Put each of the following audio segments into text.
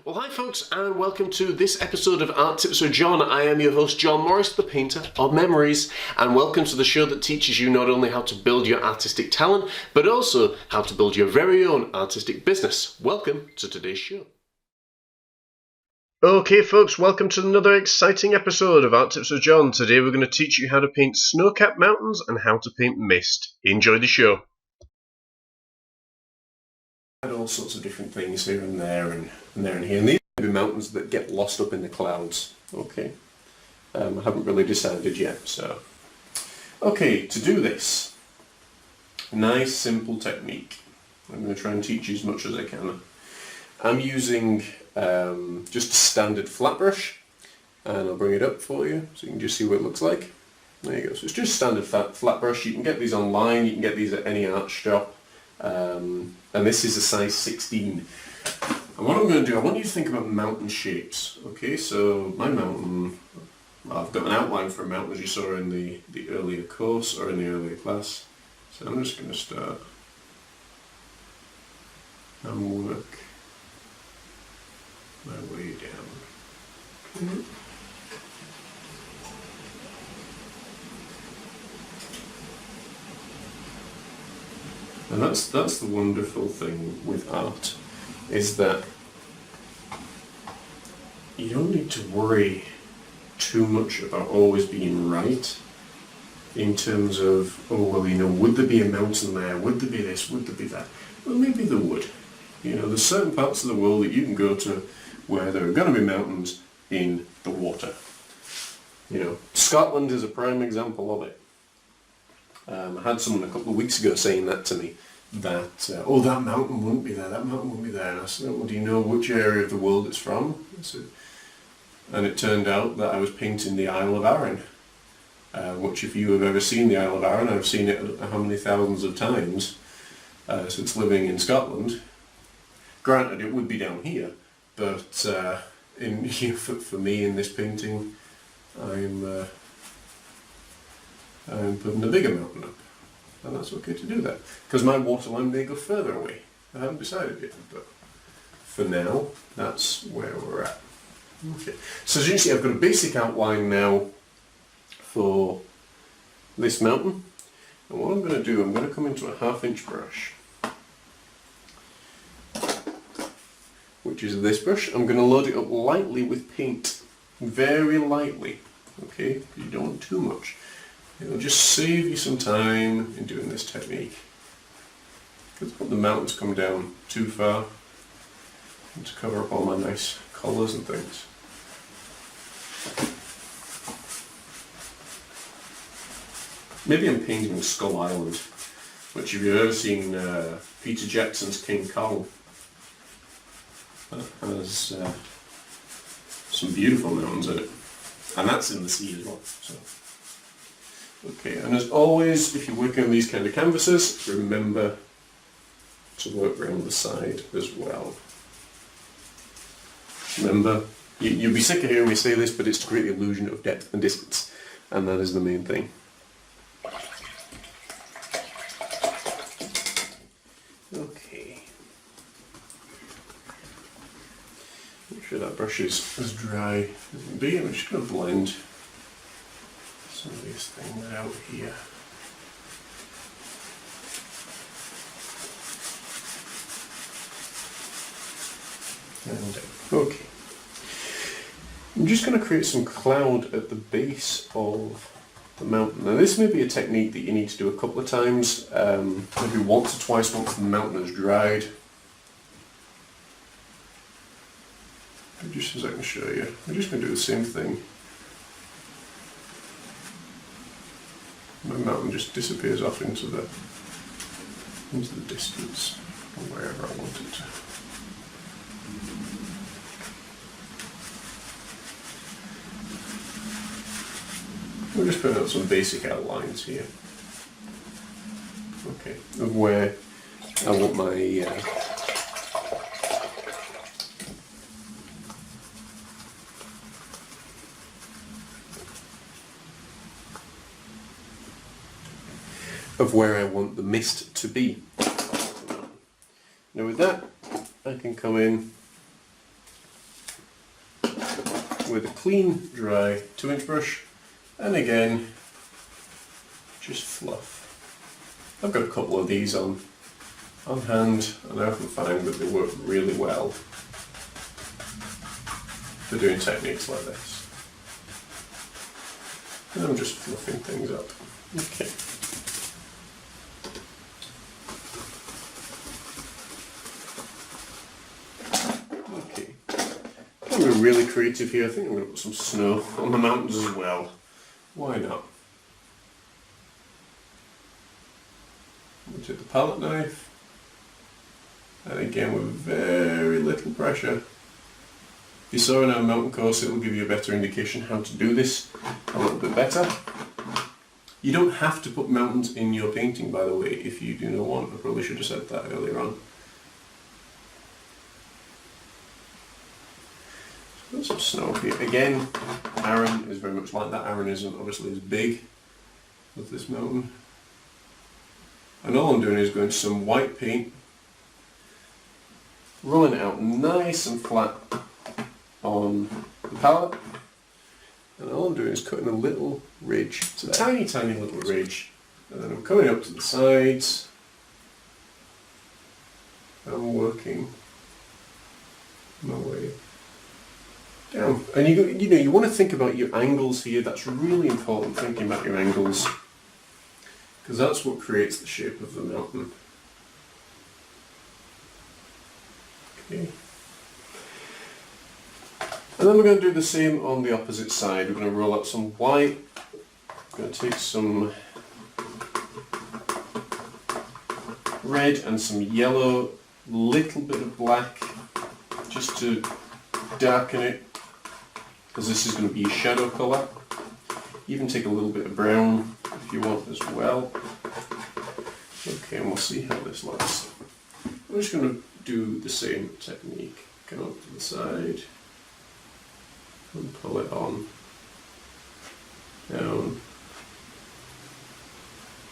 Well, hi folks, and welcome to this episode of Art Tips with John. I am your host, John Morris, the painter of memories, and welcome to the show that teaches you not only how to build your artistic talent, but also how to build your very own artistic business. Welcome to today's show. Okay folks, welcome to another exciting episode of Art Tips with John. Today we're going to teach you how to paint snow-capped mountains and how to paint mist. Enjoy the show. All sorts of different things here and there and there and here. And these are the mountains that get lost up in the clouds. Okay. I haven't really decided yet, so. Okay, to do this, nice simple technique. I'm going to try and teach you as much as I can. I'm using just a standard flat brush, and I'll bring it up for you so you can just see what it looks like. There you go. So it's just standard flat brush. You can get these online, you can get these at any art shop. And this is a size 16. And what I'm going to do, I want you to think about mountain shapes. Okay, so my mountain, I've got an outline for a mountain as you saw in the earlier course or in the earlier class. So I'm just going to start and work my way down. Okay. And that's the wonderful thing with art, is that you don't need to worry too much about always being right in terms of, oh well, you know, would there be a mountain there, would there be this, would there be that? Well, maybe there would. You know, there's certain parts of the world that you can go to where there are going to be mountains in the water. You know, Scotland is a prime example of it. I had someone a couple of weeks ago saying that to me, that, oh, that mountain wouldn't be there, that mountain wouldn't be there. And I said, well, do you know which area of the world it's from? And it turned out that I was painting the Isle of Arran, which if you have ever seen the Isle of Arran, I've seen it how many thousands of times since living in Scotland. Granted, it would be down here, but for me in this painting, I'm putting a bigger mountain up, and that's okay to do that, because my waterline may go further away. I haven't decided yet, but for now, that's where we're at. Okay, so as you can see, I've got a basic outline now for this mountain, and what I'm going to do, I'm going to come into a 1/2 inch brush, which is this brush. I'm going to load it up lightly with paint, very lightly, okay, you don't want too much. It'll just save you some time in doing this technique, because the mountains come down too far and to cover up all my nice colours and things. Maybe I'm painting Skull Island, which if you've ever seen Peter Jackson's King Kong, has some beautiful mountains in it, and that's in the sea as well. So. Okay, and as always, if you're working on these kind of canvases, remember to work around the side as well. Remember, you'll be sick of hearing me say this, but it's to create the illusion of depth and distance, and that is the main thing. Okay. Make sure that brush is as dry as it can be. I'm just going to blend some of these things out here. And okay. I'm just going to create some cloud at the base of the mountain. Now this may be a technique that you need to do a couple of times, maybe once or twice once the mountain has dried. Just as I can show you, I'm just going to do the same thing. My mountain just disappears off into the distance, or wherever I want it to. We'll just put out some basic outlines here. Okay, of where I want my of where I want the mist to be. Now with that, I can come in with a clean, dry 2-inch brush, and again, just fluff. I've got a couple of these on hand, and I often find that they work really well for doing techniques like this. And I'm just fluffing things up. Okay. I'm going to be really creative here. I think I'm going to put some snow on the mountains as well. Why not? I'm going to take the palette knife, and again with very little pressure. If you saw in our mountain course, it will give you a better indication how to do this a little bit better. You don't have to put mountains in your painting, by the way, if you do not want. I probably should have said that earlier on. Got some snow here. Again, Arran is very much like that. Arran isn't obviously as big as this mountain. And all I'm doing is going to some white paint, rolling it out nice and flat on the palette. And all I'm doing is cutting a little ridge. It's a tiny, tiny little ridge. And then I'm coming up to the sides. I'm working my way down. And you want to think about your angles here. That's really important, thinking about your angles, because that's what creates the shape of the mountain. Okay. And then we're going to do the same on the opposite side. We're going to roll out some white. I'm going to take some red and some yellow, little bit of black, just to darken it, because this is going to be a shadow colour. Even take a little bit of brown if you want as well. Okay, and we'll see how this looks. I'm just going to do the same technique. Come up to the side and pull it on, down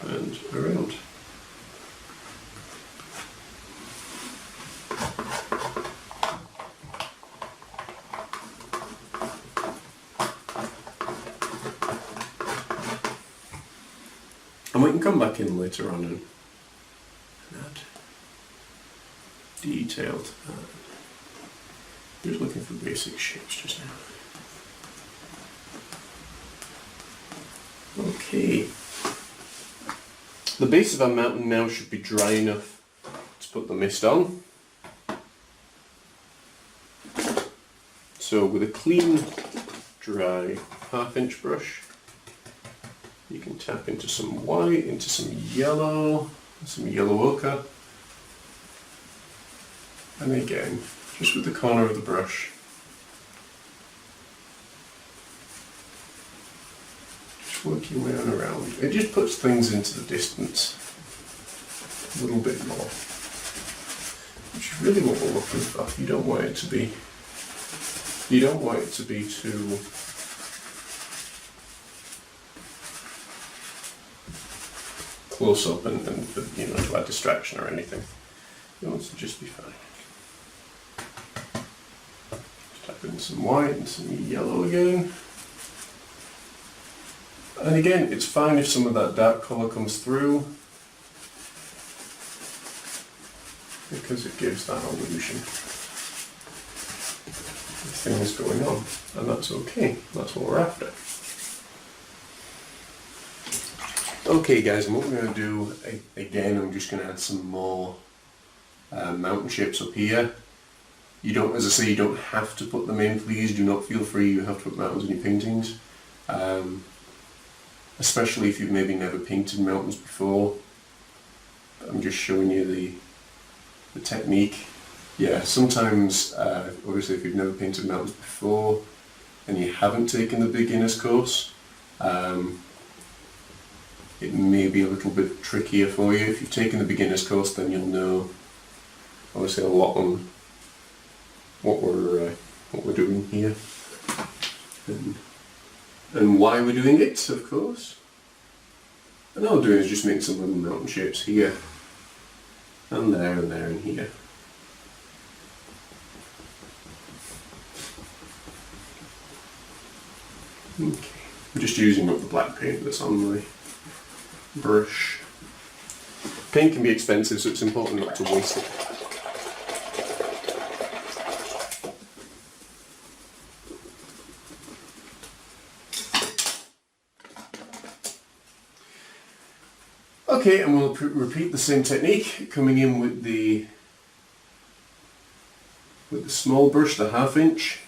and around. And we can come back in later on and add detailed. Just looking for basic shapes just now. Okay. The base of our mountain now should be dry enough to put the mist on. So with a clean, dry 1/2-inch brush, you can tap into some white, into some yellow ochre, and again, just with the corner of the brush, just work your way on around. It just puts things into the distance a little bit more, which is really what we're looking for. You don't want it to be too close up and to add distraction or anything. It wants to just be fine. Just tap in some white and some yellow again. And again, it's fine if some of that dark colour comes through, because it gives that illusion of things going on, and that's okay. That's what we're after. Okay guys, and what we're going to do, again, I'm just going to add some more mountain shapes up here. You don't, as I say, you don't have to put them in, please do not feel free, you have to put mountains in your paintings. Especially if you've maybe never painted mountains before. I'm just showing you the technique. Yeah, sometimes, obviously if you've never painted mountains before and you haven't taken the beginner's course, it may be a little bit trickier for you. If you've taken the beginner's course, then you'll know obviously a lot on what we're doing here and why we're doing it, of course. And all I'm doing is just make some little mountain shapes here and there and here. Okay. I'm just using up the black paint that's on my brush. Paint can be expensive, so it's important not to waste it. Okay, and we'll repeat the same technique, coming in with the small brush, the 1/2 inch,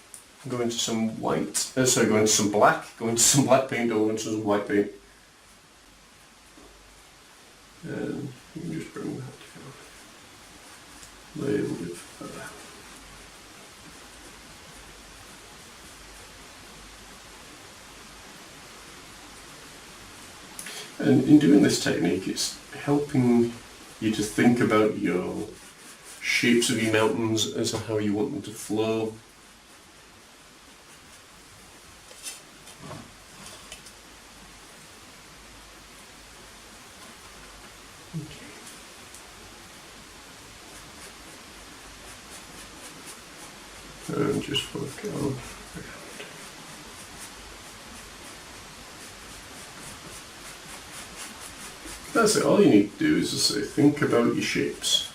go into some white, go into some black, go into some black paint, or into some white paint. And you can just bring that down a little bit further. And in doing this technique, it's helping you to think about your shapes of your mountains as to how you want them to flow. And just work on. That's it, all you need to do is just say, think about your shapes.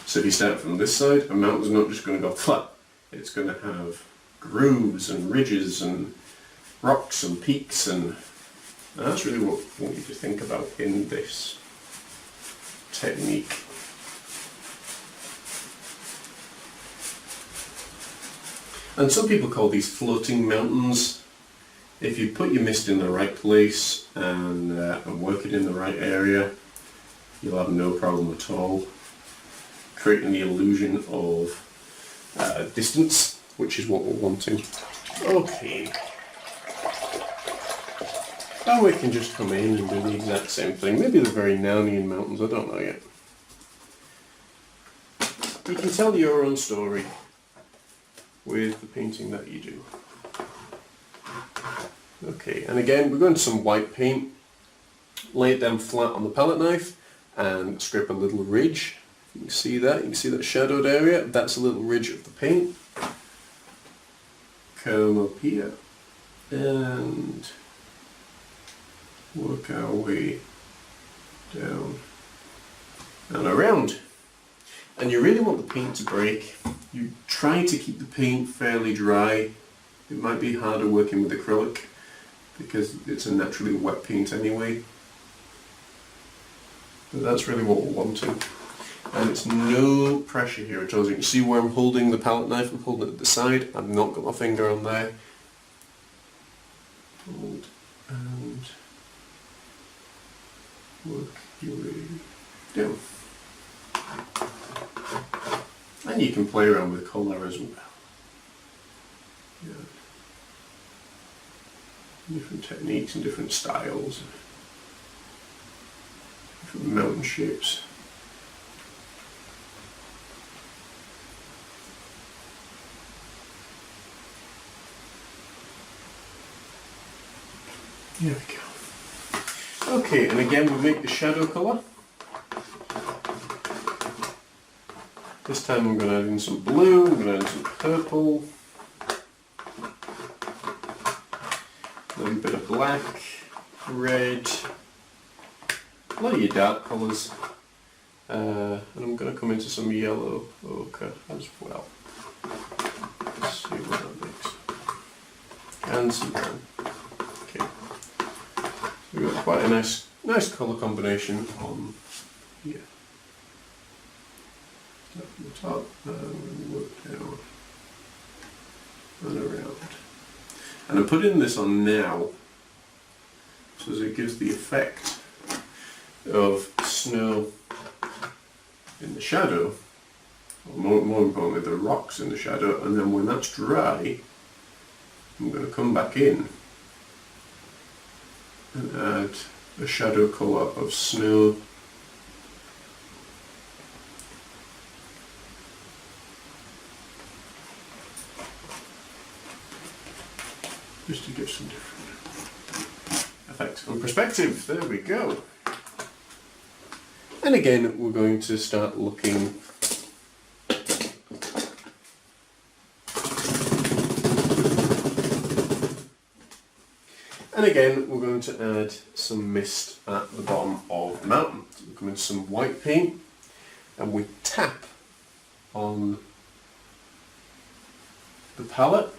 So if you start from this side, a mountain's not just going to go flat, it's going to have grooves and ridges and rocks and peaks, and that's really what I want you to think about in this technique. And some people call these floating mountains. If you put your mist in the right place and work it in the right area, you'll have no problem at all, creating the illusion of distance, which is what we're wanting. Okay. Now we can just come in and do the exact same thing. Maybe the very Narnian mountains, I don't know yet. You can tell your own story with the painting that you do. Okay, and again we're going to some white paint, lay it down flat on the palette knife and scrape a little ridge. You can see that shadowed area, that's a little ridge of the paint. Come up here and work our way down and around. And you really want the paint to break. You try to keep the paint fairly dry. It might be harder working with acrylic because it's a naturally wet paint anyway. But that's really what we're wanting. And it's no pressure here at all. As you can see where I'm holding the palette knife, I'm holding it at the side. I've not got my finger on there. Hold and work your way down. And you can play around with colour as well. Yeah. Different techniques and different styles, different mountain shapes. There we go. Okay, and again we make the shadow colour. This time I'm going to add in some blue, I'm going to add in some purple, a little bit of black, red, a lot of your dark colours, and I'm going to come into some yellow ochre as well. Let's see what that makes. And some brown. Okay. So we've got quite a nice colour combination on here. From the top and work down and around. And I'm putting this on now so as it gives the effect of snow in the shadow, or more importantly the rocks in the shadow, and then when that's dry I'm going to come back in and add a shadow colour of snow just to give some different effects and perspective. There we go. And again, we're going to start looking And again, we're going to add some mist at the bottom of the mountain. So we come into some white paint and we tap on the palette.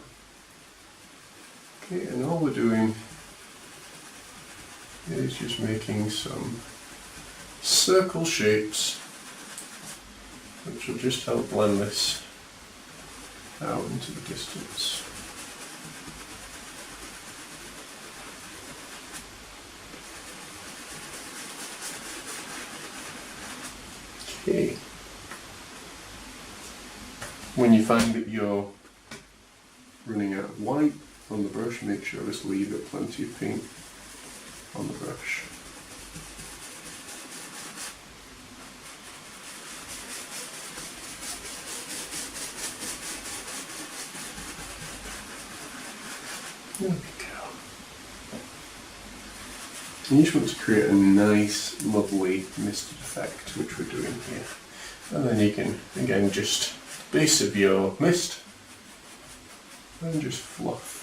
Okay, and all we're doing is just making some circle shapes which will just help blend this out into the distance. Okay. When you find that you're running out of white on the brush, make sure just leave it plenty of paint on the brush. There we go. And you just want to create a nice, lovely misted effect, which we're doing here. And then you can, again, just base of your mist and just fluff.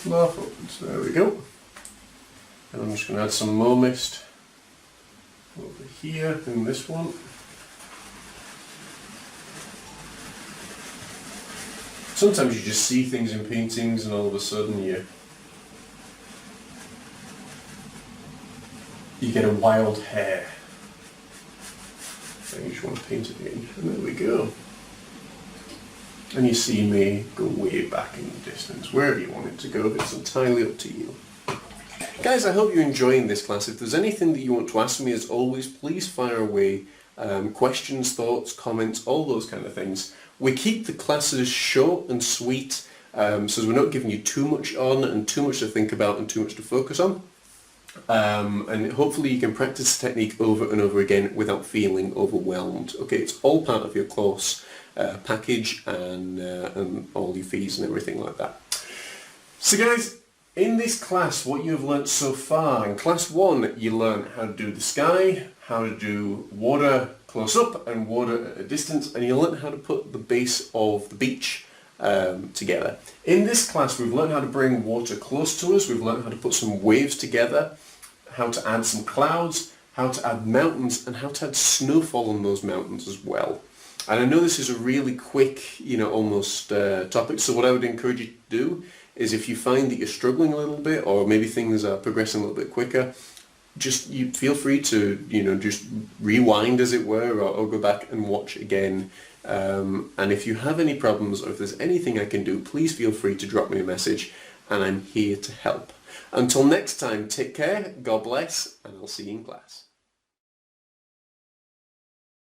Fluff upwards, there we go. And I'm just going to add some more mist over here in this one. Sometimes you just see things in paintings and all of a sudden you get a wild hair. And you just want to paint it in, and there we go. And you see me go way back in the distance, wherever you want it to go, it's entirely up to you. Guys, I hope you're enjoying this class. If there's anything that you want to ask me, as always, please fire away. Questions, thoughts, comments, all those kind of things. We keep the classes short and sweet, so we're not giving you too much on and too much to think about and too much to focus on. And hopefully you can practice the technique over and over again without feeling overwhelmed. Okay, it's all part of your course package and all your fees and everything like that. So guys, in this class, what you've learnt so far, in class 1, you learn how to do the sky, how to do water close up and water at a distance, and you learn how to put the base of the beach together. In this class, we've learned how to bring water close to us, we've learned how to put some waves together, how to add some clouds, how to add mountains, and how to add snowfall on those mountains as well. And I know this is a really quick, almost topic, so what I would encourage you to do is if you find that you're struggling a little bit, or maybe things are progressing a little bit quicker, you feel free to, just rewind, as it were, or go back and watch again. And if you have any problems, or if there's anything I can do, please feel free to drop me a message, and I'm here to help. Until next time, take care, God bless, and I'll see you in class.